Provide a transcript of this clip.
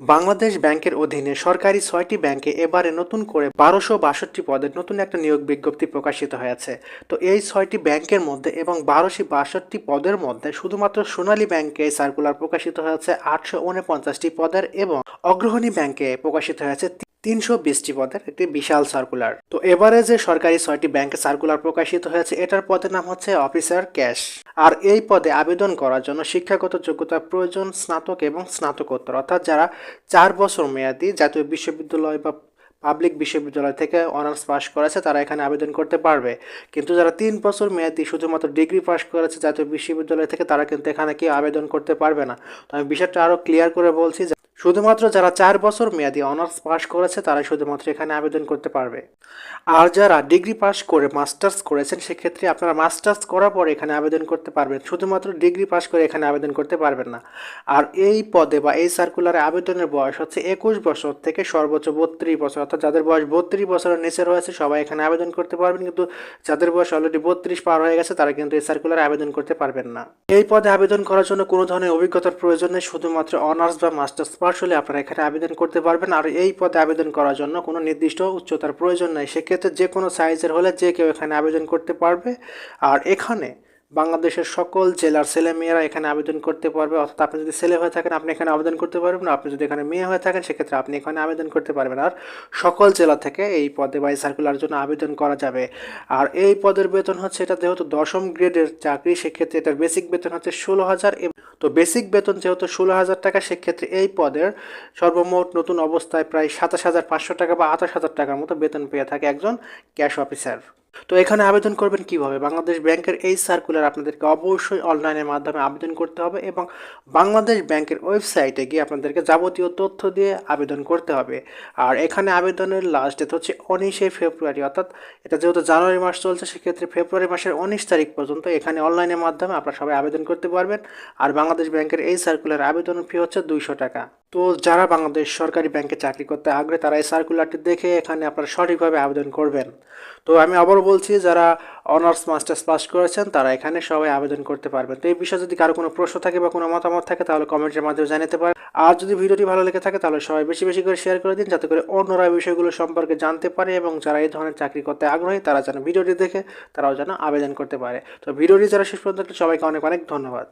বাংলাদেশ ব্যাংকের অধীনে সরকারি ৬টি ব্যাংকে এবারে নতুন করে ১২৬২ পদের নতুন একটা নিয়োগ বিজ্ঞপ্তি প্রকাশিত হয়েছে। তো এই ৬টি ব্যাংকের মধ্যে এবং ১২৬২ পদের মধ্যে শুধুমাত্র সোনালী ব্যাংকে সার্কুলার প্রকাশিত হয়েছে ৮৪৯টি পদের এবং অগ্রণী ব্যাংকে প্রকাশিত হয়েছে ৩২০টি পদের একটি বিশাল সার্কুলার। তো এবারে যে সরকারি ৬টি ব্যাংকে সার্কুলার প্রকাশিত হয়েছে এটার পদের নাম হচ্ছে অফিসার ক্যাশ। আর এই পদে আবেদন করার জন্য শিক্ষাগত যোগ্যতা প্রয়োজন স্নাতক এবং স্নাতকোত্তর, অর্থাৎ যারা ৪ বছর মেয়াদী জাতীয় বিশ্ববিদ্যালয় বা পাবলিক বিশ্ববিদ্যালয় থেকে অনার্স পাস করেছে তারা এখানে আবেদন করতে পারবে। কিন্তু যারা ৩ বছর মেয়াদী শুধুমাত্র ডিগ্রি পাস করেছে জাতীয় বিশ্ববিদ্যালয় থেকে তারা কিন্তু এখানে কেউ আবেদন করতে পারবে না। তো আমি বিষয়টা আরও ক্লিয়ার করে বলছি, শুধুমাত্র যারা ৪ বছর মেয়াদী অনার্স পাস করেছে তারাই শুধুমাত্র এখানে আবেদন করতে পারবে। আর যারা ডিগ্রি পাস করে মাস্টার্স করেছেন সেক্ষেত্রে আপনারা মাস্টার্স করার পর এখানে আবেদন করতে পারবেন, শুধুমাত্র ডিগ্রি পাস করে এখানে আবেদন করতে পারবেন না। আর এই পদে বা এই সার্কুলারে আবেদনের বয়স হচ্ছে ২১ বছর থেকে সর্বোচ্চ ৩২ বছর, অর্থাৎ যাদের বয়স ৩২ বছরের নিচে রয়েছে সবাই এখানে আবেদন করতে পারবেন, কিন্তু যাদের বয়স অলরেডি ৩২ পার হয়ে গেছে তারা কিন্তু এই সার্কুলারে আবেদন করতে পারবেন না। এই পদে আবেদন করার জন্য কোনো ধরনের অভিজ্ঞতার প্রয়োজন নেই, শুধুমাত্র অনার্স বা মাস্টার্স পাস হলে আপনারা এখানে আবেদন করতে পারবেন। আর এই পদে আবেদন করার জন্য কোনো নির্দিষ্ট উচ্চতার প্রয়োজন নেই, সেক্ষেত্রে যে কোনো সাইজের হলে যে কেউ এখানে আবেদন করতে পারবে। আর এখানে বাংলাদেশের সকল জেলার ছেলেমেয়েরা এখানে আবেদন করতে পারবে, অর্থাৎ আপনি যদি ছেলে হয়ে থাকেন আপনি এখানে আবেদন করতে পারবেন, আপনি যদি এখানে মেয়ে হয়ে থাকেন সেক্ষেত্রে আপনি এখানে আবেদন করতে পারবেন। আর সকল জেলা থেকে এই পদে বা এই সার্কুলার জন্য আবেদন করা যাবে। আর এই পদের বেতন হচ্ছে, এটা যেহেতু ১০ম গ্রেডের চাকরি সেক্ষেত্রে এটার বেসিক বেতন হচ্ছে ১৬,০০০। তো বেসিক বেতন যেহেতু ১৬,০০০ টাকা, সেক্ষেত্রে এই পদের সর্বমোট নতুন অবস্থায় প্রায় ২৭,৫০০ টাকা বা ২৮,০০০ টাকার মতো বেতন পেয়ে থাকে একজন ক্যাশ অফিসার। তো এখানে আবেদন করবেন কিভাবে? বাংলাদেশ ব্যাংকের এই সার্কুলার আপনাদেরকে অবশ্যই অনলাইনের মাধ্যমে আবেদন করতে হবে এবং বাংলাদেশ ব্যাংকের ওয়েবসাইটে গিয়ে আপনাদেরকে যাবতীয় তথ্য দিয়ে আবেদন করতে হবে। আর এখানে আবেদনের লাস্ট ডেট হচ্ছে ১৯শে ফেব্রুয়ারি, অর্থাৎ এটা যেহেতু জানুয়ারি মাস চলছে সেক্ষেত্রে ফেব্রুয়ারি মাসের ১৯ তারিখ পর্যন্ত এখানে অনলাইনের মাধ্যমে আপনারা সবাই আবেদন করতে পারবেন। আর বাংলাদেশ ব্যাংকের এই সার্কুলার আবেদনের ফি হচ্ছে ২০০ টাকা। তো যারা বাংলাদেশ সরকারি ব্যাংকে চাকরি করতে আগ্রহী তারা এই সার্কুলারটি দেখে এখানে আপনারা সঠিকভাবে আবেদন করবেন। তো আমি আবারও বলছি, যারা অনার্স মাস্টার্স পাস করেছেন তারা এখানে সবাই আবেদন করতে পারবেন। তো এই বিষয়ে যদি কারো কোনো প্রশ্ন থাকে বা কোনো মতামত থাকে তাহলে কমেন্টের মাধ্যমে জানাতে পারেন। আর যদি ভিডিওটি ভালো লেগে থাকে তাহলে সবাই বেশি বেশি করে শেয়ার করে দিন, যাতে করে অন্যরা বিষয়গুলো সম্পর্কে জানতে পারে এবং যারা এই ধরনের চাকরি করতে আগ্রহী তারা যেন ভিডিওটি দেখে তারাও যেন আবেদন করতে পারে। তো ভিডিওটি যারা শেষ পর্যন্ত সবাইকে অনেক অনেক ধন্যবাদ।